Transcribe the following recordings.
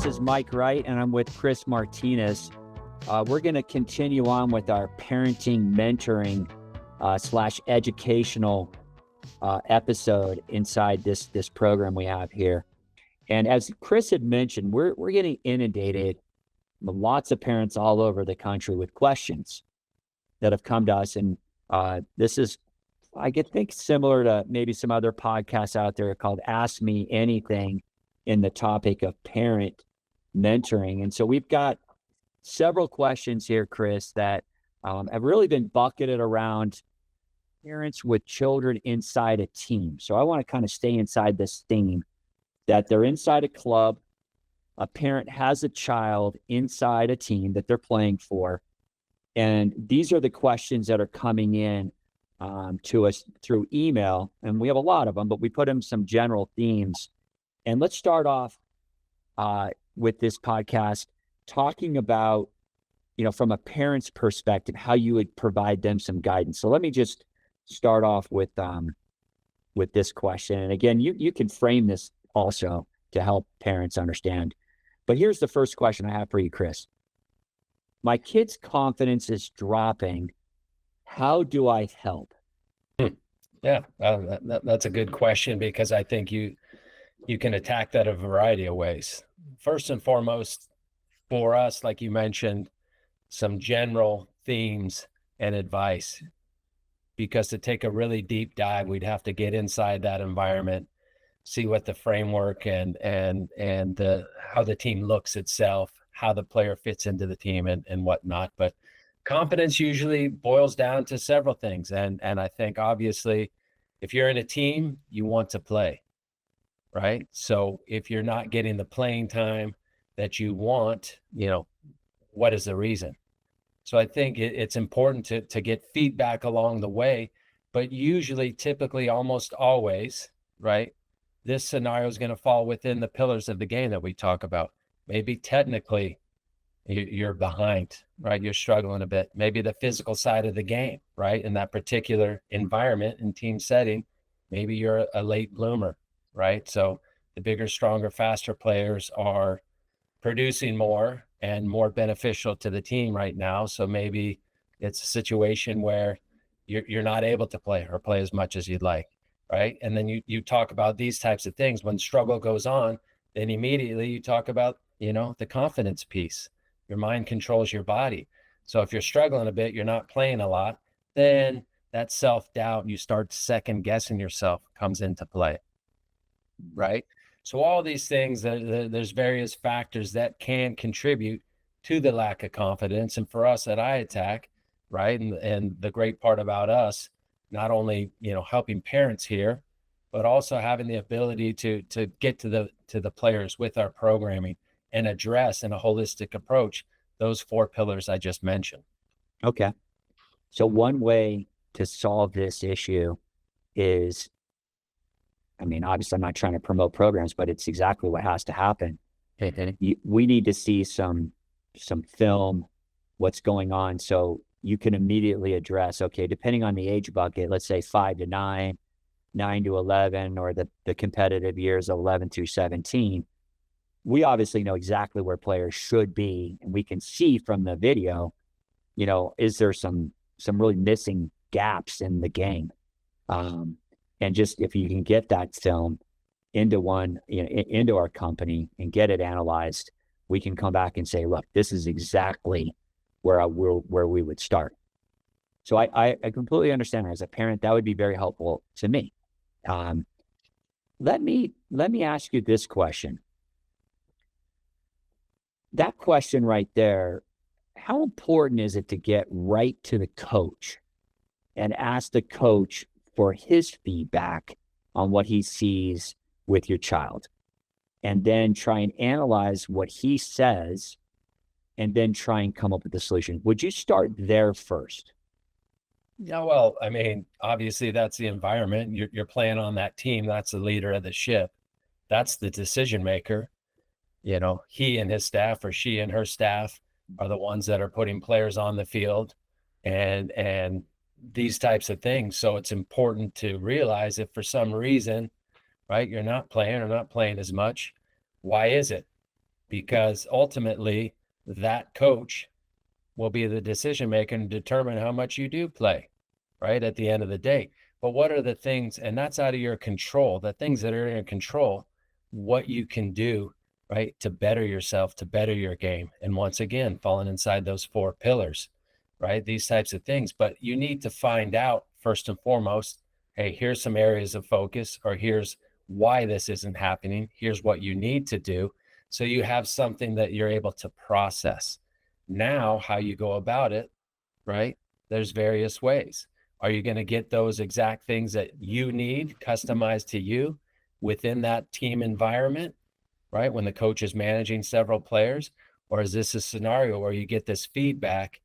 This is Mike Wright, and I'm with Chris Martínez. We're going to continue on with our parenting, mentoring / educational episode inside this program we have here. And as Chris had mentioned, we're getting inundated with lots of parents all over the country with questions that have come to us. And this is, I think, similar to maybe some other podcasts out there called Ask Me Anything in the topic of parent mentoring. And so we've got several questions here, Chris, that have really been bucketed around parents with children inside a team. So I want to kind of stay inside this theme that they're inside a club, a parent has a child inside a team that they're playing for. And these are the questions that are coming in to us through email. And we have a lot of them, but we put in some general themes. And let's start off with this podcast talking about, from a parent's perspective, how you would provide them some guidance. So let me just start off with this question. And again, you can frame this also to help parents understand. But here's the first question I have for you, Chris. My kid's confidence is dropping. How do I help? Yeah, that's a good question, because I think you can attack that a variety of ways. First and foremost, for us, like you mentioned, some general themes and advice, because to take a really deep dive, we'd have to get inside that environment, see what the framework and how the team looks itself, how the player fits into the team and whatnot. But confidence usually boils down to several things. And I think obviously if you're in a team, you want to play, right? So if you're not getting the playing time that you want, what is the reason? So I think it's important to get feedback along the way, but usually, typically, almost always, right? This scenario is going to fall within the pillars of the game that we talk about. Maybe technically you're behind, right? You're struggling a bit. Maybe the physical side of the game, right? In that particular environment and team setting, maybe you're a late bloomer, right? So the bigger, stronger, faster players are producing more and more beneficial to the team right now. So maybe it's a situation where you're not able to play or play as much as you'd like, right? And then you talk about these types of things. When struggle goes on, then immediately you talk about, the confidence piece. Your mind controls your body. So if you're struggling a bit, you're not playing a lot, then that self-doubt, you start second guessing yourself, comes into play, right? So all these things, there's various factors that can contribute to the lack of confidence. And for us at iATAC, right, and the great part about us, not only helping parents here, but also having the ability to get to the players with our programming and address in a holistic approach those four pillars I just mentioned. Okay. So one way to solve this issue is, obviously I'm not trying to promote programs, but it's exactly what has to happen. We need to see some film, what's going on, so you can immediately address, okay, depending on the age bucket, let's say 5 to 9, 9 to 11, or the competitive years of 11 through 17. We obviously know exactly where players should be, and we can see from the video, is there some really missing gaps in the game? And just if you can get that film into into our company and get it analyzed, we can come back and say, look, this is exactly where we would start. So I completely understand. As a parent, that would be very helpful to me. Let me ask you this question. That question right there, how important is it to get right to the coach and ask the coach for his feedback on what he sees with your child, and then try and analyze what he says, and then try and come up with a solution? Would you start there first? Yeah, well, obviously that's the environment. You're playing on that team. That's the leader of the ship. That's the decision maker. He and his staff, or she and her staff, are the ones that are putting players on the field and these types of things. So it's important to realize if for some reason, right, you're not playing or not playing as much, why is it? because ultimately that coach will be the decision maker and determine how much you do play, right, at the end of the day. But what are the things, and that's out of your control, the things that are in your control, what you can do, right, to better yourself, to better your game. And once again, falling inside those 4 pillars, right, these types of things. But you need to find out first and foremost, hey, here's some areas of focus, or here's why this isn't happening. Here's what you need to do. So you have something that you're able to process. Now, how you go about it, right? There's various ways. Are you going to get those exact things that you need customized to you within that team environment, right? When the coach is managing several players, or is this a scenario where you get this feedback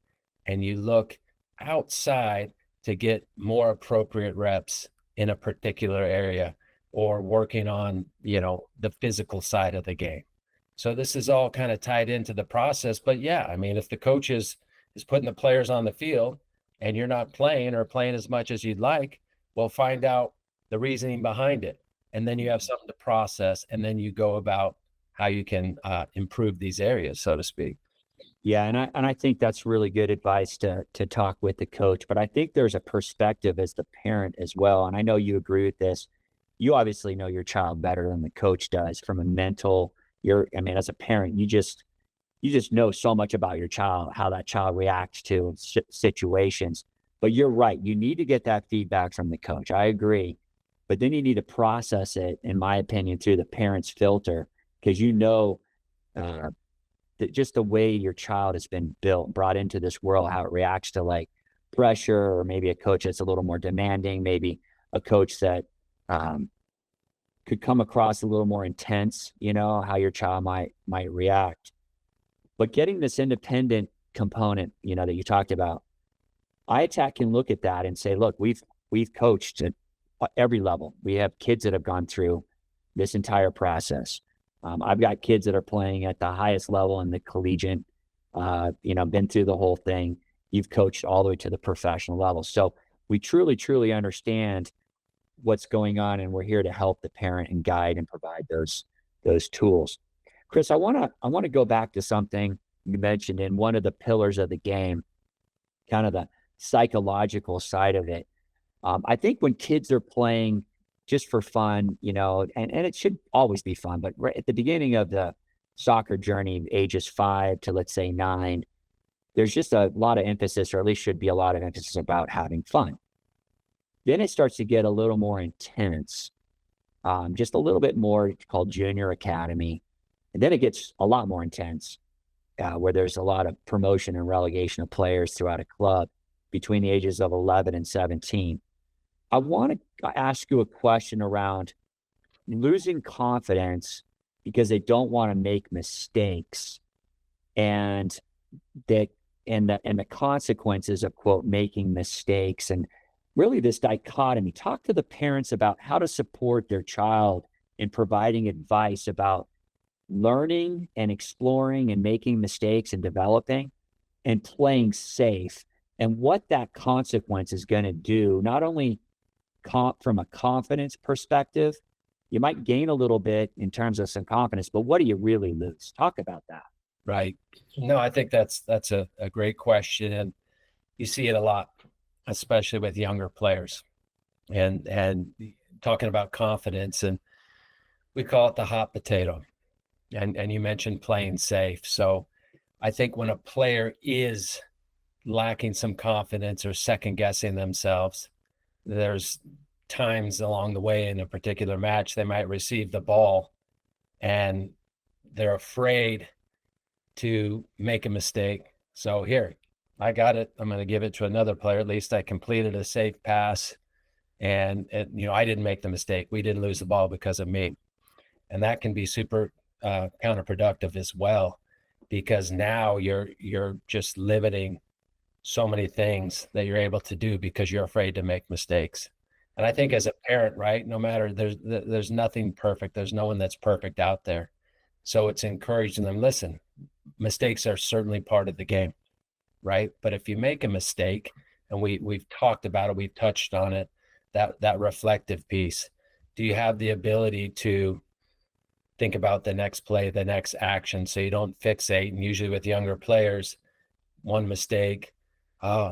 and you look outside to get more appropriate reps in a particular area, or working on, the physical side of the game? So this is all kind of tied into the process. But yeah, I mean, if the coach is putting the players on the field and you're not playing, or playing as much as you'd like, well, find out the reasoning behind it. And then you have something to process, and then you go about how you can improve these areas, so to speak. Yeah, and I think that's really good advice to talk with the coach. But I think there's a perspective as the parent as well. And I know you agree with this. You obviously know your child better than the coach does from a mental. As a parent, you just know so much about your child, how that child reacts to situations. But you're right. You need to get that feedback from the coach. I agree. But then you need to process it, in my opinion, through the parent's filter, because just the way your child has been brought into this world, how it reacts to like pressure, or maybe a coach that's a little more demanding, maybe a coach that could come across a little more intense, how your child might react. But getting this independent component, that you talked about, iATAC can look at that and say, look, we've coached at every level. We have kids that have gone through this entire process. I've got kids that are playing at the highest level in the collegiate, been through the whole thing. You've coached all the way to the professional level. So we truly, truly understand what's going on, and we're here to help the parent and guide and provide those tools. Chris, I want to go back to something you mentioned in one of the pillars of the game, kind of the psychological side of it. I think when kids are playing just for fun, and it should always be fun, but right at the beginning of the soccer journey, ages 5 to let's say 9, there's just a lot of emphasis, or at least should be a lot of emphasis, about having fun. Then it starts to get a little more intense, just a little bit more, called junior academy. And then it gets a lot more intense, where there's a lot of promotion and relegation of players throughout a club between the ages of 11 and 17. I want to ask you a question around losing confidence because they don't want to make mistakes, and the consequences of, quote, making mistakes, and really this dichotomy. Talk to the parents about how to support their child in providing advice about learning and exploring and making mistakes and developing and playing safe, and what that consequence is going to do, not only from a confidence perspective. You might gain a little bit in terms of some confidence, but what do you really lose? Talk about that. Right. No, I think that's a great question. And you see it a lot, especially with younger players, and talking about confidence, and we call it the hot potato. And you mentioned playing safe. So I think when a player is lacking some confidence or second guessing themselves, there's times along the way in a particular match, they might receive the ball and they're afraid to make a mistake. So here, I got it. I'm going to give it to another player. At least I completed a safe pass, and I didn't make the mistake. We didn't lose the ball because of me. And that can be super counterproductive as well, because now you're just limiting so many things that you're able to do because you're afraid to make mistakes. And I think as a parent, right, no matter, there's nothing perfect. There's no one that's perfect out there. So it's encouraging them, listen, mistakes are certainly part of the game, right? But if you make a mistake, and we've talked about it, we've touched on it, that reflective piece, do you have the ability to think about the next play, the next action, so you don't fixate. And usually with younger players, one mistake,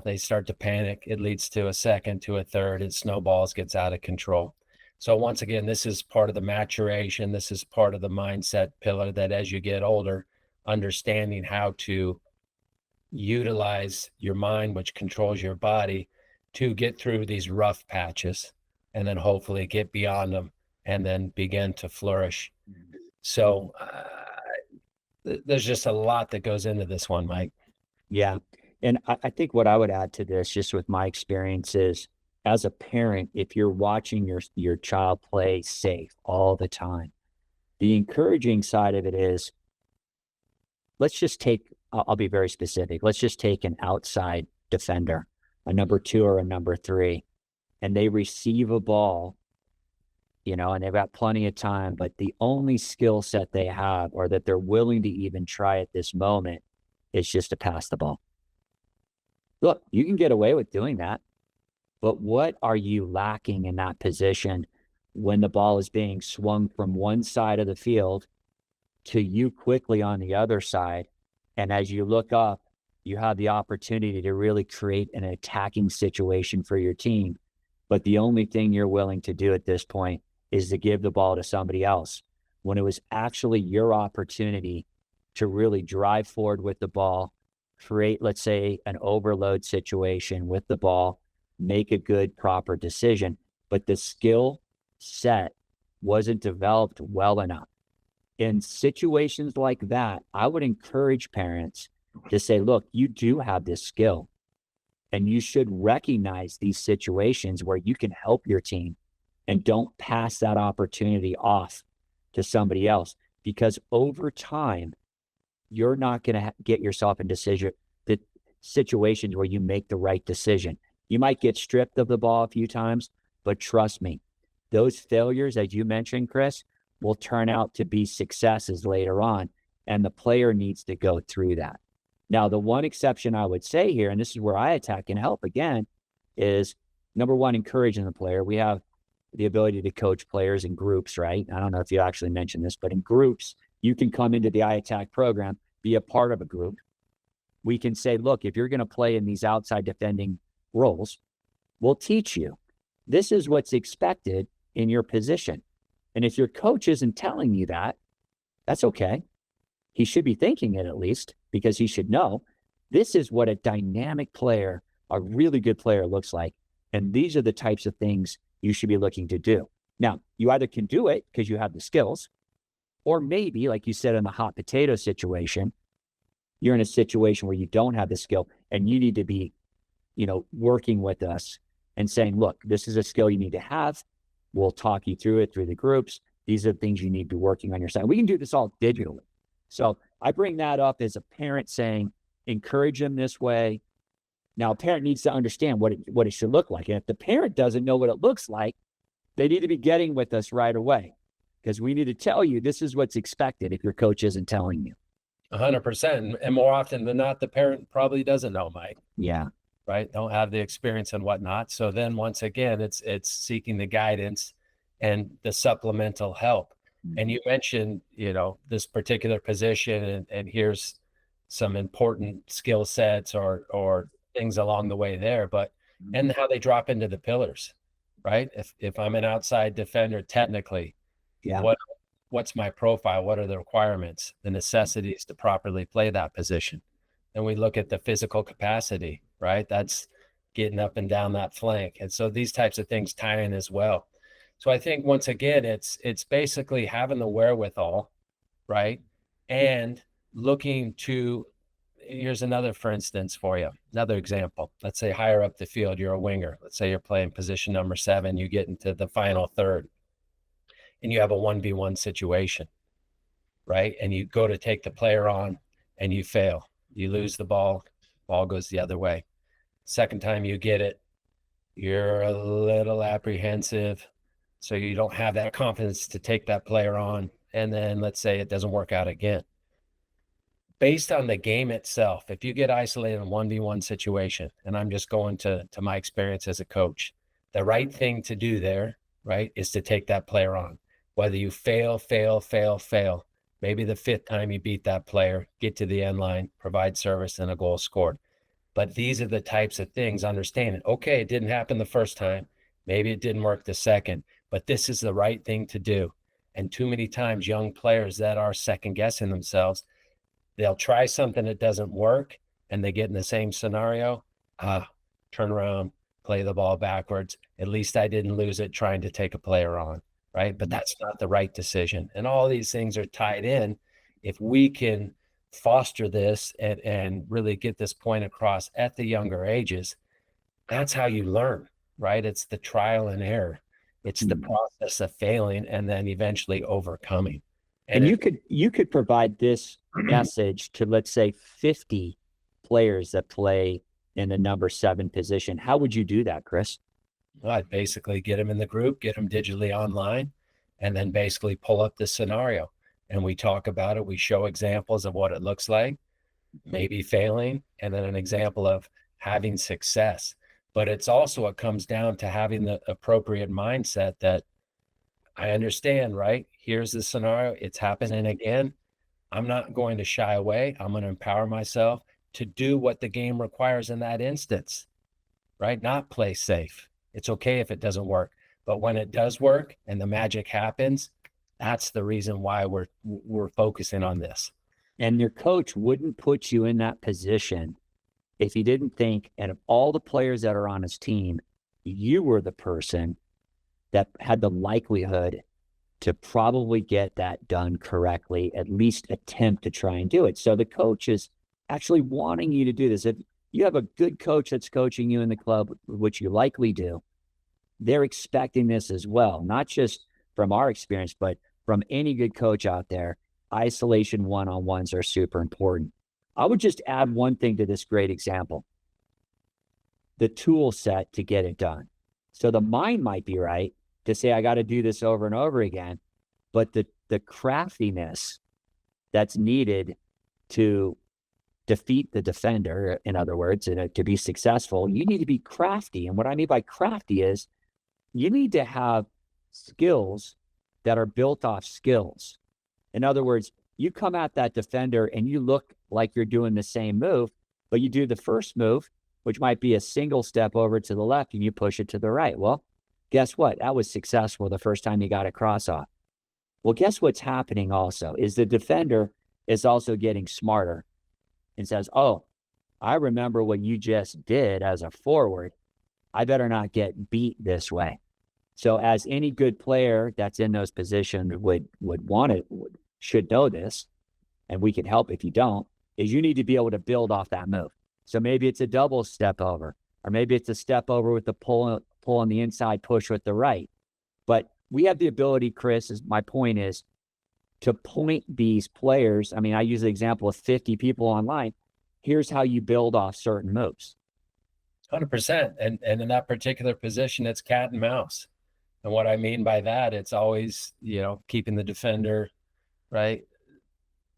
they start to panic. It leads to a second, to a third, it snowballs, gets out of control. So once again, this is part of the maturation. This is part of the mindset pillar, that as you get older, understanding how to utilize your mind, which controls your body, to get through these rough patches, and then hopefully get beyond them and then begin to flourish. So there's just a lot that goes into this one, Mike. Yeah. And I think what I would add to this, just with my experience, is as a parent, if you're watching your child play safe all the time, the encouraging side of it is, let's just take, I'll be very specific. Let's just take an outside defender, a number 2 or a number 3, and they receive a ball, and they've got plenty of time, but the only skill set they have, or that they're willing to even try at this moment, is just to pass the ball. Look, you can get away with doing that, but what are you lacking in that position when the ball is being swung from one side of the field to you quickly on the other side? And as you look up, you have the opportunity to really create an attacking situation for your team. But the only thing you're willing to do at this point is to give the ball to somebody else, when it was actually your opportunity to really drive forward with the ball, create, let's say, an overload situation with the ball, make a good, proper decision. But the skill set wasn't developed well enough. In situations like that, I would encourage parents to say, look, you do have this skill, and you should recognize these situations where you can help your team, and don't pass that opportunity off to somebody else, because over time, you're not going to get yourself in situations where you make the right decision. You might get stripped of the ball a few times, but trust me, those failures, as you mentioned, Chris, will turn out to be successes later on, and the player needs to go through that. Now, the one exception I would say here, and this is where iATAC can help again, is number one, encouraging the player. We have the ability to coach players in groups, right? I don't know if you actually mentioned this, but in groups, you can come into the iATAC program, be a part of a group. We can say, look, if you're going to play in these outside defending roles, we'll teach you. This is what's expected in your position. And if your coach isn't telling you that, that's okay. He should be thinking it, at least, because he should know this is what a dynamic player, a really good player, looks like. And these are the types of things you should be looking to do. Now, you either can do it because you have the skills, or maybe, like you said, in the hot potato situation, you're in a situation where you don't have the skill, and you need to be, working with us and saying, look, this is a skill you need to have. We'll talk you through it through the groups. These are the things you need to be working on your side. We can do this all digitally. So I bring that up as a parent, saying, encourage them this way. Now, a parent needs to understand what it should look like. And if the parent doesn't know what it looks like, they need to be getting with us right away, because we need to tell you this is what's expected if your coach isn't telling you. 100%. And more often than not, the parent probably doesn't know, Mike. Yeah. Right? Don't have the experience and whatnot. So then once again, it's seeking the guidance and the supplemental help. Mm-hmm. And you mentioned, this particular position, and here's some important skill sets or things along the way there, but and how they drop into the pillars, right? If I'm an outside defender, technically, what's my profile? What are the requirements, the necessities to properly play that position? And we look at the physical capacity, right? That's getting up and down that flank. And so these types of things tie in as well. So I think once again, it's basically having the wherewithal, right? And looking to, here's another, for instance, for you, another example. Let's say higher up the field, you're a winger. Let's say you're playing position number 7, you get into the final third, and you have a 1v1 situation, right? And you go to take the player on and you fail. You lose the ball goes the other way. Second time you get it, you're a little apprehensive, so you don't have that confidence to take that player on. And then let's say it doesn't work out again. Based on the game itself, if you get isolated in a 1v1 situation, and I'm just going to my experience as a coach, the right thing to do there, right, is to take that player on. whether you fail, maybe the fifth time you beat that player, get to the end line, provide service, and a goal scored. But these are the types of things, understanding, okay, it didn't happen the first time. Maybe it didn't work the second, but this is the right thing to do. And too many times, young players that are second guessing themselves, they'll try something that doesn't work and they get in the same scenario. Turn around, play the ball backwards. At least I didn't lose it trying to take a player on, right? But that's not the right decision. And all these things are tied in. If we can foster this and really get this point across at the younger ages, that's how you learn, right? It's the trial and error. It's the process of failing and then eventually overcoming. And you could provide this message to, let's say, 50 players that play in the number 7 position. How would you do that, Chris? Well, I'd basically get them in the group, get them digitally online, and then basically pull up the scenario. And we talk about it. We show examples of what it looks like, maybe failing, and then an example of having success. But it's also, it comes down to having the appropriate mindset that I understand, right? Here's the scenario. It's happening again. I'm not going to shy away. I'm going to empower myself to do what the game requires in that instance, right? Not play safe. It's okay if it doesn't work. But when it does work and the magic happens, that's the reason why we're focusing on this. And your coach wouldn't put you in that position if he didn't think, and of all the players that are on his team, you were the person that had the likelihood to probably get that done correctly, at least attempt to try and do it. So the coach is actually wanting you to do this. If you have a good coach that's coaching you in the club, which you likely do, they're expecting this as well, not just from our experience, but from any good coach out there. Isolation one-on-ones are super important. I would just add one thing to this great example: the tool set to get it done. So the mind might be right to say, I got to do this over and over again, but the craftiness that's needed to defeat the defender, in other words, and to be successful, you need to be crafty. And what I mean by crafty is you need to have skills that are built off skills. In other words, you come at that defender and you look like you're doing the same move, but you do the first move, which might be a single step over to the left, and you push it to the right. Well, guess what? That was successful the first time you got a cross off. Well, guess what's happening also is the defender is also getting smarter and says, oh, I remember what you just did as a forward. I better not get beat this way. So as any good player that's in those positions should know this, and we can help if you don't, is you need to be able to build off that move. So maybe it's a double step over, or maybe it's a step over with the pull on the inside, push with the right. But we have the ability, Chris, my point is, to point these players. I mean, I use the example of 50 people online. Here's how you build off certain moves. 100%. And in that particular position, it's cat and mouse. And what I mean by that, it's always, keeping the defender, right,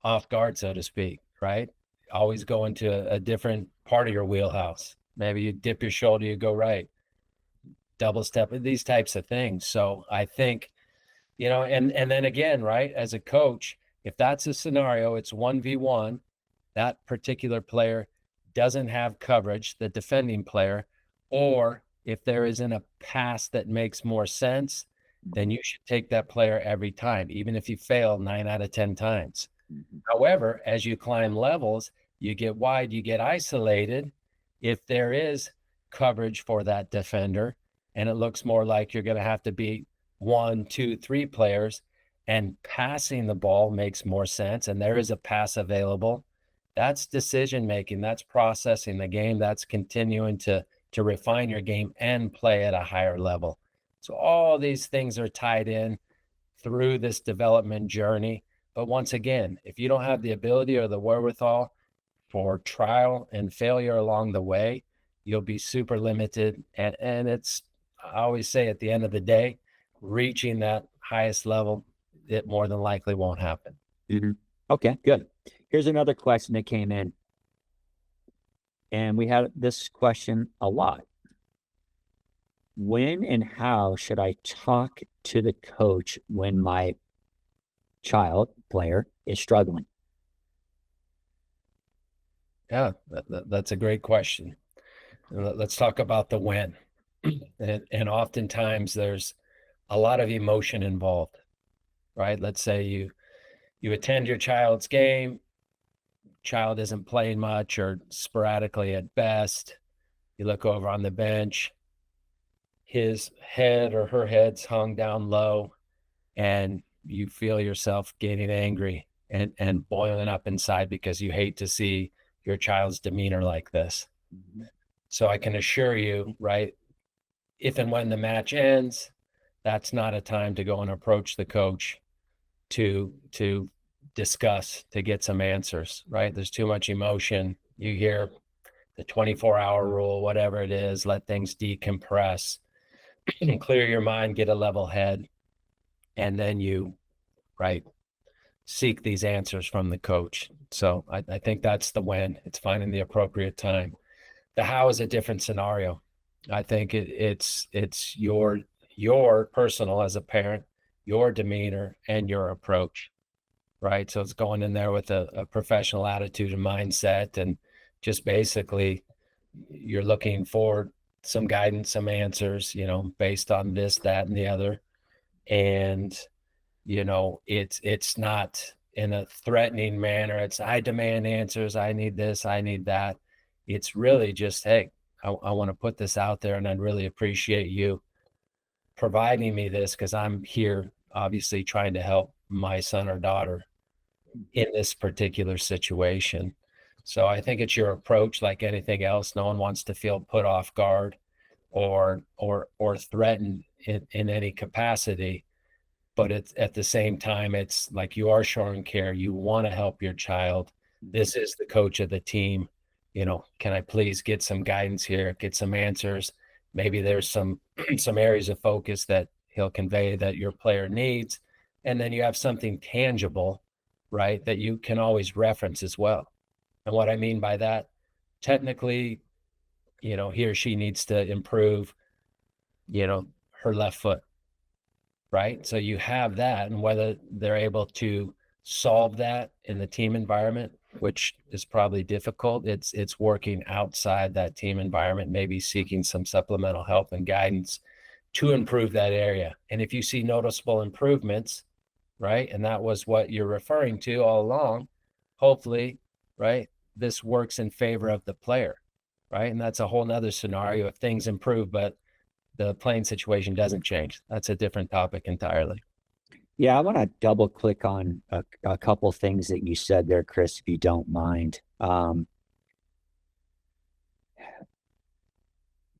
off guard, so to speak, right? Always go into a different part of your wheelhouse. Maybe you dip your shoulder, you go right, double step, these types of things. So I think, and then again, right, as a coach, if that's a scenario, it's 1v1, that particular player doesn't have coverage, the defending player, or if there isn't a pass that makes more sense, then you should take that player every time, even if you fail 9 out of 10 times. However, as you climb levels, you get wide, you get isolated. If there is coverage for that defender, and it looks more like you're going to have to beat 1, 2, 3 players, and passing the ball makes more sense, and there is a pass available, that's decision making, that's processing the game, that's continuing to refine your game and play at a higher level. So all these things are tied in through this development journey. But once again, if you don't have the ability or the wherewithal for trial and failure along the way, you'll be super limited. And it's, I always say, at the end of the day, reaching that highest level, it more than likely won't happen. Mm-hmm. Okay, good. Here's another question that came in. And we had this question a lot. when and how should I talk to the coach when my child player is struggling? Yeah, that's a great question. Let's talk about the when. And oftentimes there's a lot of emotion involved, right? Let's say you attend your child's game, child isn't playing much or sporadically at best. You look over on the bench, his head or her head's hung down low, and you feel yourself getting angry and boiling up inside because you hate to see your child's demeanor like this. So I can assure you, right, if and when the match ends, that's not a time to go and approach the coach to discuss, to get some answers, right? There's too much emotion. You hear the 24-hour rule, whatever it is, let things decompress and clear your mind, get a level head, and then you, right, seek these answers from the coach. So I think that's the when. It's finding the appropriate time. The how is a different scenario. I think it's your personal as a parent, your demeanor and your approach, right? So it's going in there with a professional attitude and mindset, and just basically you're looking for some guidance, some answers, based on this, that, and the other. And, it's not in a threatening manner. It's, I demand answers. I need this. I need that. It's really just, hey, I want to put this out there, and I'd really appreciate you providing me this, because I'm here obviously trying to help my son or daughter in this particular situation. So I think it's your approach, like anything else. No one wants to feel put off guard or threatened in any capacity. But it's at the same time, it's like you are showing care. You want to help your child. This is the coach of the team. Can I please get some guidance here, get some answers? Maybe there's some areas of focus that he'll convey that your player needs. And then you have something tangible, right, that you can always reference as well. And what I mean by that, technically, he or she needs to improve, her left foot, right? So you have that, and whether they're able to solve that in the team environment, which is probably difficult, it's working outside that team environment, maybe seeking some supplemental help and guidance to improve that area. And if you see noticeable improvements, right, and that was what you're referring to all along, hopefully, right, this works in favor of the player, right? And that's a whole nother scenario if things improve, but the playing situation doesn't change. That's a different topic entirely. Yeah, I want to double click on a couple things that you said there, Chris, if you don't mind.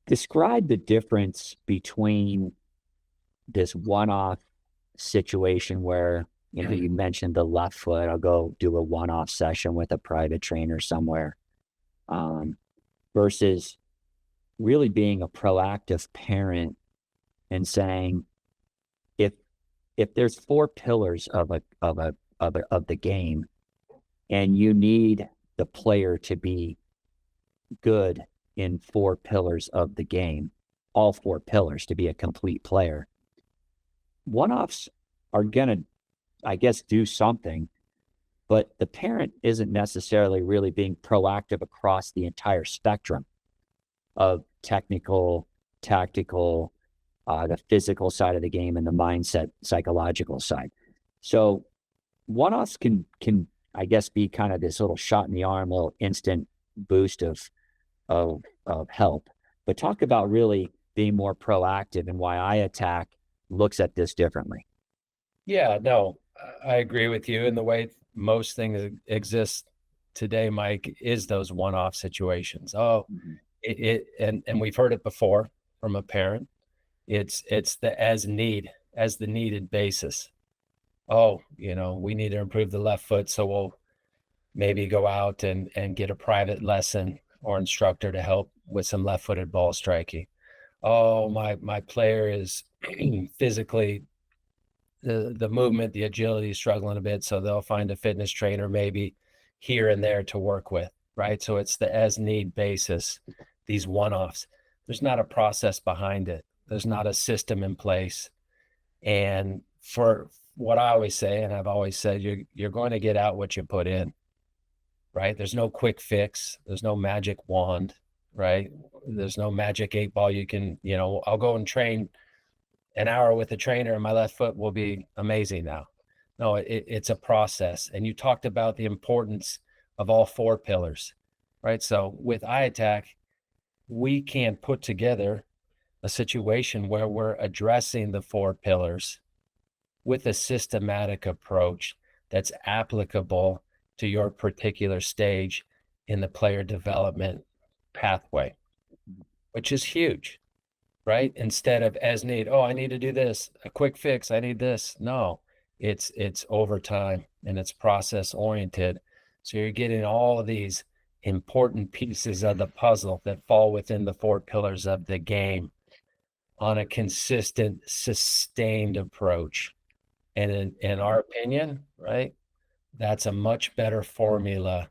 Describe the difference between this one-off situation where, you mentioned the left foot. I'll go do a one-off session with a private trainer somewhere, versus really being a proactive parent and saying, if there's four pillars of the game, and you need the player to be good in four pillars of the game, all four pillars to be a complete player, one-offs are gonna, I guess, do something, but the parent isn't necessarily really being proactive across the entire spectrum of technical, tactical, the physical side of the game, and the mindset, psychological side. So one-offs can I guess be kind of this little shot in the arm, little instant boost of help. But talk about really being more proactive and why iATAC looks at this differently. Yeah, no, I agree with you. And the way most things exist today, Mike, is those one-off situations. And we've heard it before from a parent. It's the as the needed basis. We need to improve the left foot, so we'll maybe go out and get a private lesson or instructor to help with some left-footed ball striking. My player is physically, the movement, the agility is struggling a bit, so they'll find a fitness trainer maybe here and there to work with, right? So it's the as need basis, these one-offs. There's not a process behind it. There's not a system in place. And for what I always say, and I've always said, you're going to get out what you put in, right? There's no quick fix. There's no magic wand, right? There's no magic 8-ball. You can, I'll go and train an hour with a trainer and my left foot will be amazing now. No, it's a process. And you talked about the importance of all 4 pillars, right? So with iATAC, we can put together a situation where we're addressing the 4 pillars with a systematic approach that's applicable to your particular stage in the player development pathway, which is huge, right? Instead of as need, oh, I need to do this, a quick fix, I need this. No, it's over time and it's process oriented. So you're getting all of these important pieces of the puzzle that fall within the 4 pillars of the game on a consistent, sustained approach. And in our opinion, right, that's a much better formula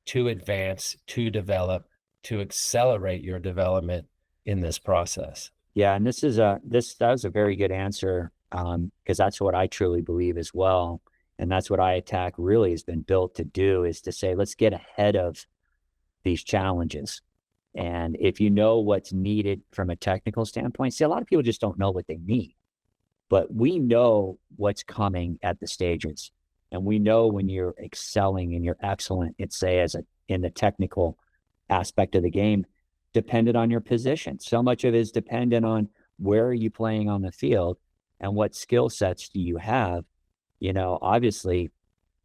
to advance, to develop, to accelerate your development in this process. Yeah, and that was a very good answer, because that's what I truly believe as well. And that's what iATAC really has been built to do, is to say, let's get ahead of these challenges. And if you know what's needed from a technical standpoint, see, a lot of people just don't know what they need. But we know what's coming at the stages. And we know when you're excelling and you're excellent, in the technical aspect of the game, dependent on your position. So much of it is dependent on where are you playing on the field and what skill sets do you have. Obviously,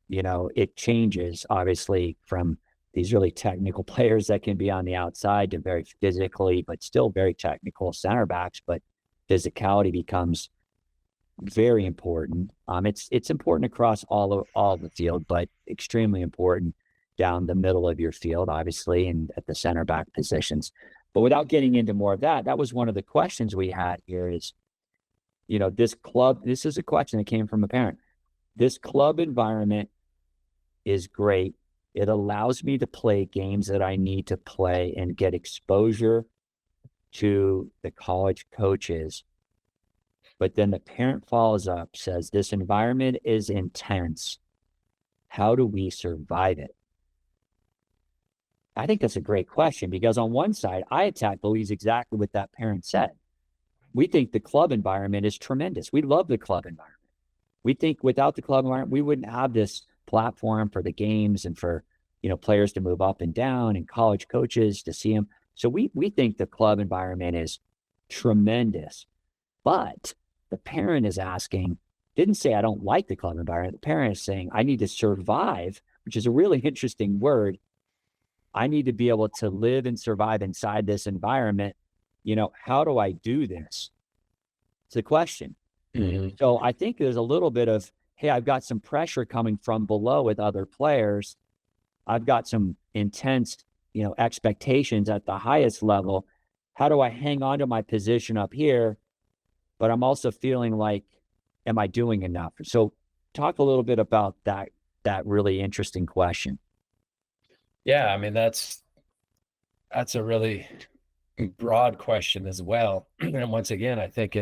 it changes, obviously, from these really technical players that can be on the outside to very physically, but still very technical center backs. But physicality becomes very important. It's important across all the field, but extremely important down the middle of your field, obviously, and at the center back positions. But without getting into more of that was one of the questions we had here is, this is a question that came from a parent. This club environment is great. It allows me to play games that I need to play and get exposure to the college coaches. But then the parent follows up, says, this environment is intense. How do we survive it? I think that's a great question, because on one side, iATAC believes exactly what that parent said. We think the club environment is tremendous. We love the club environment. We think without the club environment, we wouldn't have this platform for the games and for, players to move up and down and college coaches to see them. So we think the club environment is tremendous. But the parent is asking, didn't say I don't like the club environment. The parent is saying I need to survive, which is a really interesting word. I need to be able to live and survive inside this environment. How do I do this? It's a question. Mm-hmm. So I think there's a little bit of, hey, I've got some pressure coming from below with other players. I've got some intense, expectations at the highest level. How do I hang on to my position up here? But I'm also feeling like, am I doing enough? So talk a little bit about that really interesting question. Yeah, I mean, that's a really broad question as well. And once again, I think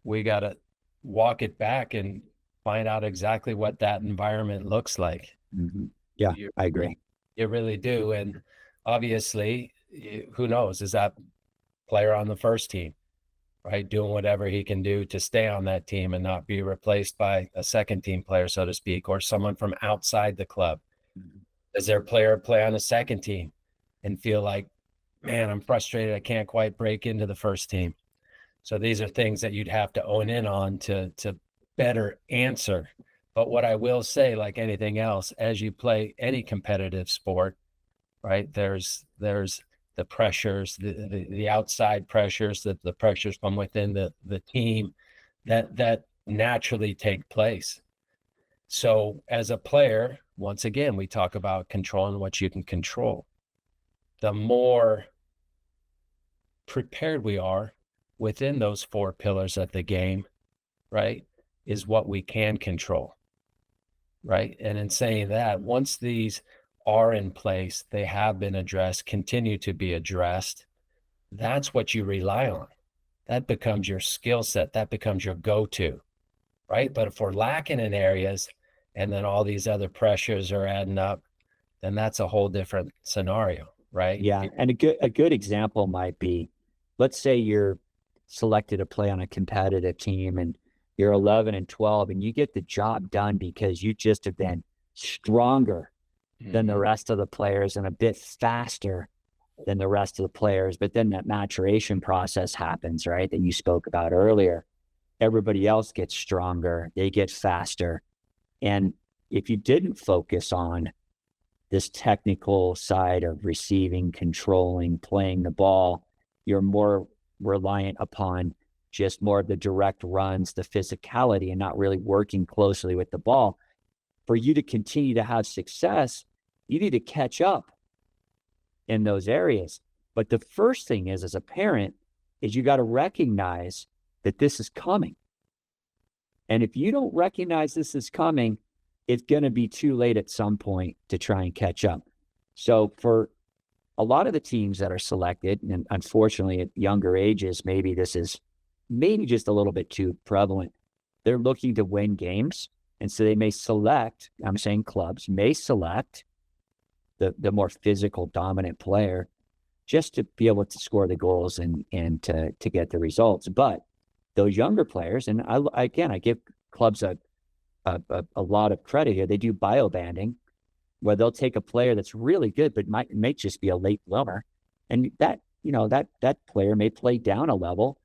we got to walk it back and find out exactly what that environment looks like. Mm-hmm. Yeah, I agree. You really do. And obviously, who knows, is that player on the first team, right, doing whatever he can do to stay on that team and not be replaced by a second team player, so to speak, or someone from outside the club. Mm-hmm. Does their player play on the second team and feel like, man, I'm frustrated, I can't quite break into the first team? So these are things that you'd have to own in on to better answer. But what I will say, like anything else, as you play any competitive sport, right, there's the pressures, the outside pressures, the pressures from within the team that naturally take place. So as a player, once again, we talk about controlling what you can control. The more prepared we are within those 4 pillars of the game, right, is what we can control, right? And in saying that, once these are in place, they have been addressed, continue to be addressed, that's what you rely on, that becomes your skill set. That becomes your go-to, right? But if we're lacking in areas and then all these other pressures are adding up, then that's a whole different scenario, right? Yeah. And a good example might be, let's say you're selected to play on a competitive team and you're 11 and 12 and you get the job done because you just have been stronger than the rest of the players and a bit faster than the rest of the players. But then that maturation process happens, right? That you spoke about earlier. Everybody else gets stronger, they get faster. And if you didn't focus on this technical side of receiving, controlling, playing the ball, you're more reliant upon just more of the direct runs, the physicality, and not really working closely with the ball. For you to continue to have success, you need to catch up in those areas. But the first thing is, as a parent, is you got to recognize that this is coming. And if you don't recognize this is coming, it's going to be too late at some point to try and catch up. So for a lot of the teams that are selected, and unfortunately at younger ages, maybe this is maybe just a little bit too prevalent, they're looking to win games. And so they may select, I'm saying clubs may select the more physical dominant player just to be able to score the goals and to get the results. But those younger players, and I give clubs a lot of credit here. They do bio banding, where they'll take a player that's really good, but may just be a late bloomer, and that player may play down a level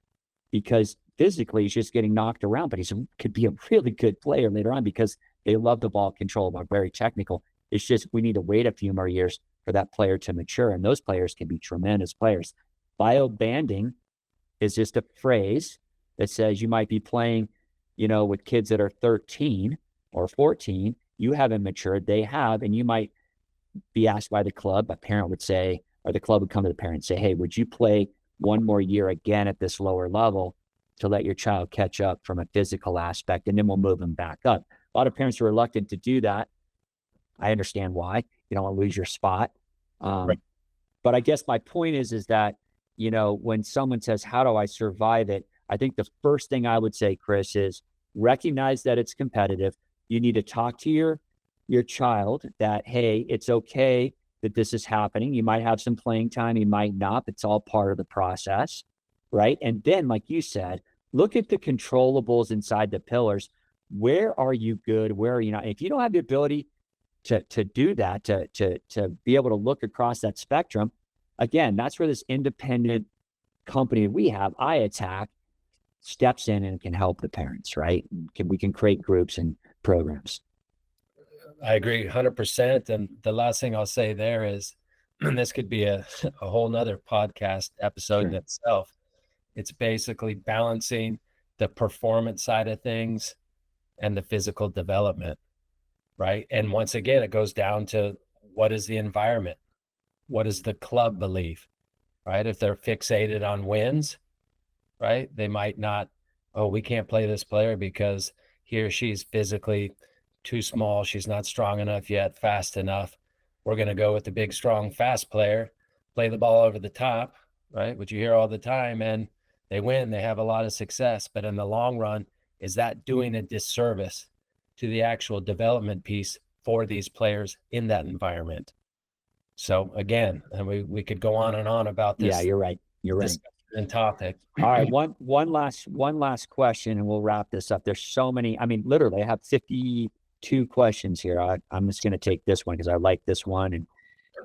because physically he's just getting knocked around, but could be a really good player later on because they love the ball control, are very technical. It's just we need to wait a few more years for that player to mature, and those players can be tremendous players. Bio banding is just a phrase that says you might be playing, with kids that are 13 or 14, you haven't matured, they have, and you might be asked by the club, a parent would say, or the club would come to the parent and say, hey, would you play one more year again at this lower level to let your child catch up from a physical aspect, and then we'll move them back up. A lot of parents are reluctant to do that. I understand why. You don't want to lose your spot. Right. But I guess my point is that, when someone says, how do I survive it? I think the first thing I would say, Chris, is recognize that it's competitive. You need to talk to your child that, hey, it's okay that this is happening. You might have some playing time, you might not. It's all part of the process, right? And then, like you said, look at the controllables inside the pillars. Where are you good? Where are you not? If you don't have the ability to do that, to be able to look across that spectrum, again, that's where this independent company we have, iATAC, steps in and can help the parents, right? We can create groups and programs. I agree 100%. And the last thing I'll say there is, and this could be a whole nother podcast episode in itself. It's basically balancing the performance side of things and the physical development, right? And once again, it goes down to what is the environment? What does the club believe, right? If they're fixated on wins, right? They might not, we can't play this player because he or she's physically too small. She's not strong enough yet, fast enough. We're going to go with the big, strong, fast player, play the ball over the top, right? Which you hear all the time, and they win. They have a lot of success. But in the long run, is that doing a disservice to the actual development piece for these players in that environment? So again, and we could go on and on about this. Yeah, you're right. And topic. All right, one last question, and we'll wrap this up. There's so many. I mean, literally, I have 52 questions here. I'm just going to take this one because I like this one, and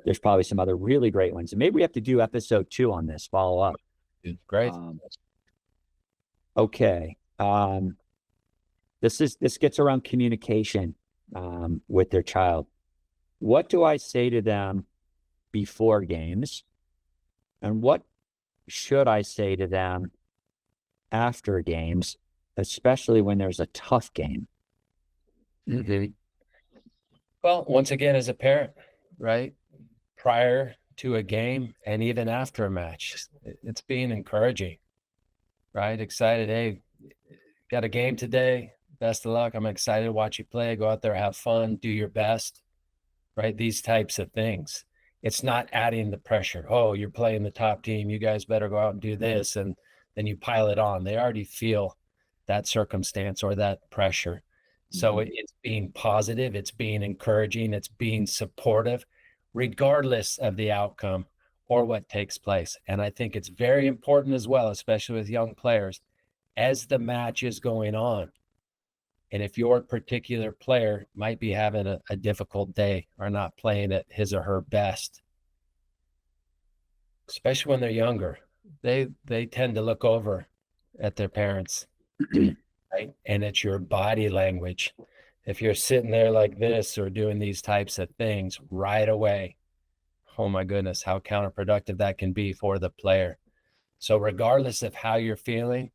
there's probably some other really great ones. And maybe we have to do episode 2 on this. Follow up. Great. Okay. This gets around communication with their child. What do I say to them before games, and what should I say to them after games, especially when there's a tough game? Mm-hmm. Well, once again, as a parent, right, prior to a game and even after a match, it's being encouraging, right? Excited. Hey, got a game today. Best of luck. I'm excited to watch you play. Go out there, have fun, do your best, right? These types of things. It's not adding the pressure. Oh, you're playing the top team. You guys better go out and do this. And then you pile it on. They already feel that circumstance or that pressure. So it's being positive, it's being encouraging, it's being supportive, regardless of the outcome or what takes place. And I think it's very important as well, especially with young players, as the match is going on. And if your particular player might be having a difficult day or not playing at his or her best, especially when they're younger, they tend to look over at their parents, right? And it's your body language. If you're sitting there like this or doing these types of things right away, oh my goodness, how counterproductive that can be for the player. So regardless of how you're feeling,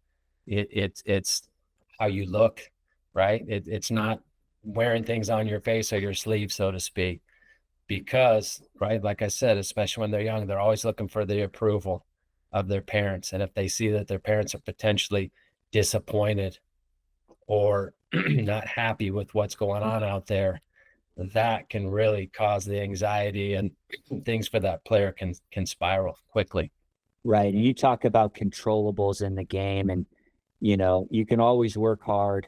it's how you look, right? It's not wearing things on your face or your sleeve, so to speak, because, right, like I said, especially when they're young, they're always looking for the approval of their parents. And if they see that their parents are potentially disappointed or not happy with what's going on out there, that can really cause the anxiety, and things for that player can spiral quickly. Right. And you talk about controllables in the game, and, you can always work hard.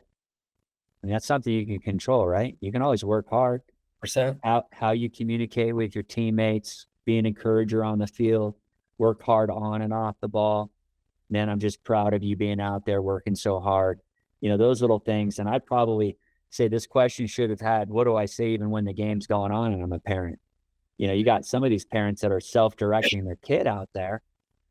And that's something you can control, right? You can always work hard. Percent. How you communicate with your teammates, be an encourager on the field, work hard on and off the ball. Man, I'm just proud of you being out there working so hard. Those little things. And I'd probably say this question should have had, what do I say even when the game's going on and I'm a parent? You got some of these parents that are self-directing their kid out there.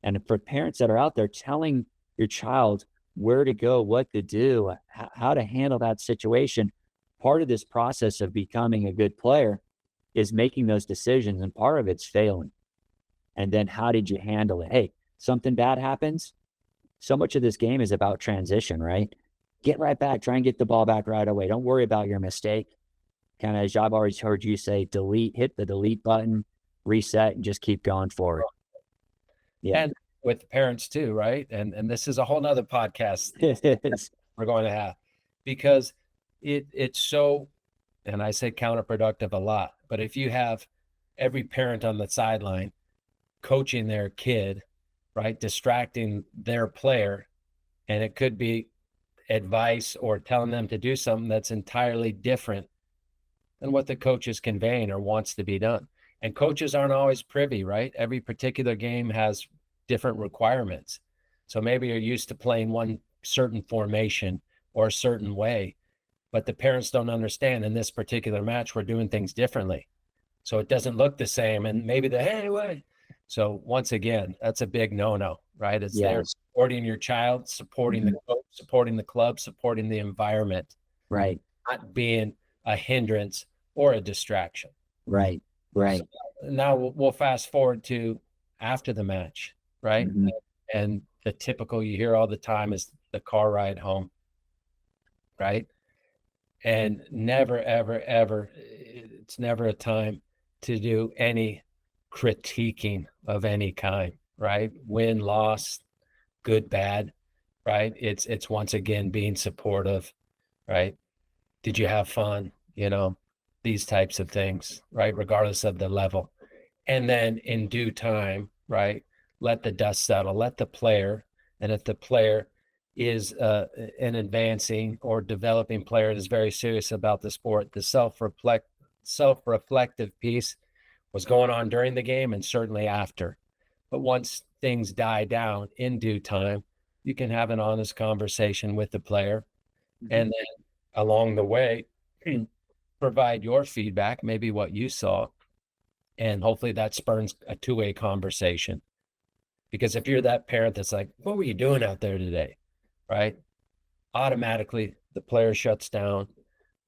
And for parents that are out there telling your child where to go, what to do, how to handle that situation, part of this process of becoming a good player is making those decisions, and part of it's failing. And then how did you handle it? Hey, something bad happens. So much of this game is about transition, right? Get right back, try and get the ball back right away. Don't worry about your mistake. Kind of, as I've always heard you say, hit the delete button, reset, and just keep going forward. Yeah. And with parents too, right? And this is a whole nother podcast we're going to have, because it's so, and I say counterproductive a lot, but if you have every parent on the sideline coaching their kid, right, distracting their player, and it could be advice or telling them to do something that's entirely different than what the coach is conveying or wants to be done. And coaches aren't always privy, right? Every particular game has different requirements. So maybe you're used to playing one certain formation or a certain way, but the parents don't understand in this particular match, we're doing things differently. So it doesn't look the same. And maybe hey, wait. So once again, that's a big no-no, right? It's there supporting your child, supporting the coach, supporting the club, supporting the environment, right? Not being a hindrance or a distraction. Right. So now we'll fast forward to after the match, right? Mm-hmm. And the typical you hear all the time is the car ride home, right? And never, ever, ever, it's never a time to do any critiquing of any kind, right? Win, loss, good, bad, right? It's once again being supportive, right? Did you have fun? These types of things, right? Regardless of the level. And then in due time, right? Let the dust settle, let the player, and if the player is an advancing or developing player that is very serious about the sport, the self-reflective piece was going on during the game and certainly after. But once things die down in due time, you can have an honest conversation with the player, and then along the way, provide your feedback, maybe what you saw, and hopefully that spurns a two-way conversation. Because if you're that parent that's like, what were you doing out there today, right? Automatically, the player shuts down,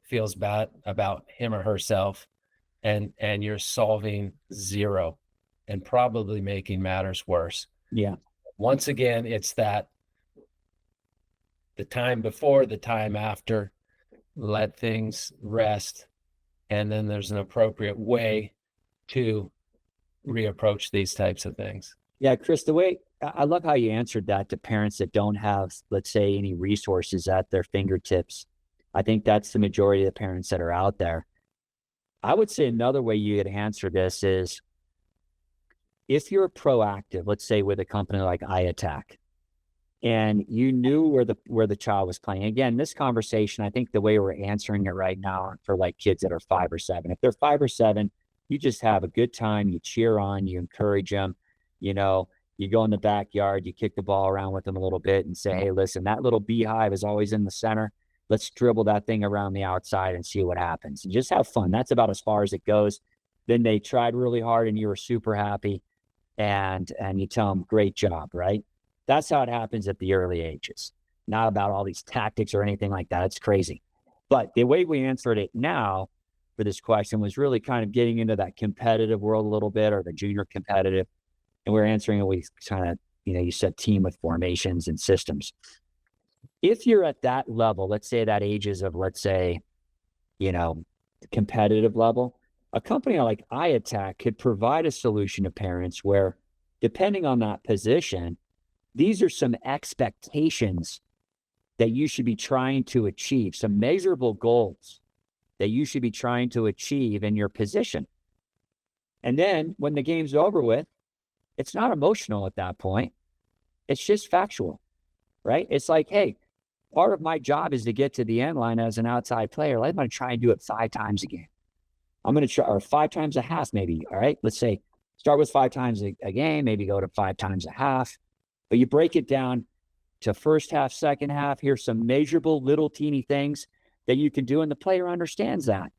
feels bad about him or herself, and you're solving zero and probably making matters worse. Yeah. Once again, it's that the time before, the time after, let things rest, and then there's an appropriate way to reapproach these types of things. Yeah, Chris, the way I love how you answered that to parents that don't have, let's say, any resources at their fingertips. I think that's the majority of the parents that are out there. I would say another way you could answer this is, if you're proactive, let's say with a company like iATAC, and you knew where the child was playing. Again, this conversation, I think the way we're answering it right now for like kids that are 5 or 7, if they're 5 or 7, you just have a good time, you cheer on, you encourage them, you know, you go in the backyard, you kick the ball around with them a little bit and say, hey, listen, that little beehive is always in the center. Let's dribble that thing around the outside and see what happens. And just have fun. That's about as far as it goes. Then they tried really hard and you were super happy, and you tell them, great job, right? That's how it happens at the early ages. Not about all these tactics or anything like that. It's crazy. But the way we answered it now for this question was really kind of getting into that competitive world a little bit, or the junior competitive. And we're answering it with kind of, you said team with formations and systems. If you're at that level, let's say that ages of, let's say, competitive level, a company like iATAC could provide a solution to parents where, depending on that position, these are some expectations that you should be trying to achieve, some measurable goals that you should be trying to achieve in your position. And then when the game's over with, it's not emotional at that point. It's just factual, right? It's like, hey, part of my job is to get to the end line as an outside player. I'm going to try and do it 5 times a game. I'm going to try, or 5 times a half, maybe. All right. Let's say start with 5 times a game, maybe go to 5 times a half. But you break it down to first half, second half. Here's some measurable little teeny things that you can do. And the player understands that.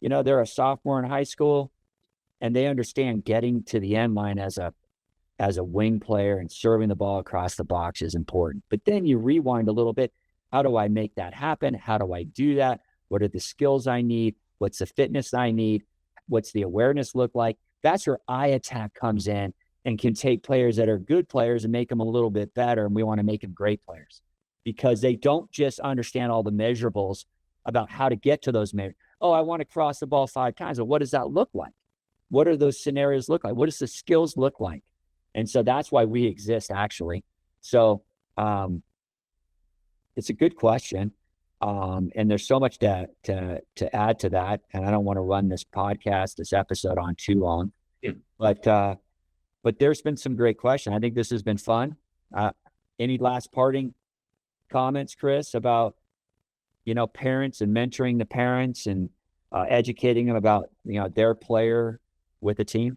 They're a sophomore in high school, and they understand getting to the end line as a wing player and serving the ball across the box is important. But then you rewind a little bit. How do I make that happen? How do I do that? What are the skills I need? What's the fitness I need? What's the awareness look like? That's where iATAC comes in and can take players that are good players and make them a little bit better. And we want to make them great players, because they don't just understand all the measurables about how to get to those measures. Oh, I want to cross the ball 5 times. Well, what does that look like? What are those scenarios look like? What does the skills look like? And so that's why we exist, actually. So it's a good question. And there's so much to add to that. And I don't want to run this episode on too long. Yeah. But there's been some great questions. I think this has been fun. Any last parting comments, Chris, about, parents and mentoring the parents and educating them about, their player with the team?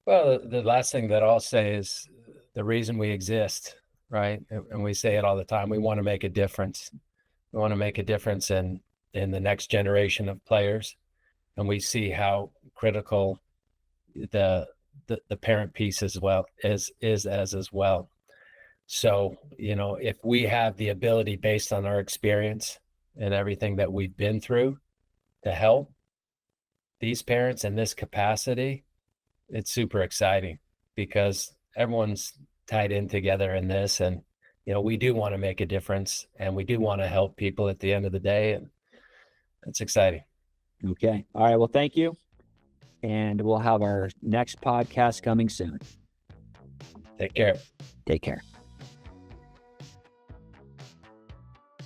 Well, the last thing that I'll say is the reason we exist, right? And we say it all the time. We want to make a difference. We want to make a difference in the next generation of players. And we see how critical the parent piece as well is as well. So, if we have the ability, based on our experience and everything that we've been through, to help these parents in this capacity, it's super exciting, because everyone's tied in together in this. And, we do want to make a difference, and we do want to help people at the end of the day. And it's exciting. Okay. All right. Well, thank you. And we'll have our next podcast coming soon. Take care. Take care.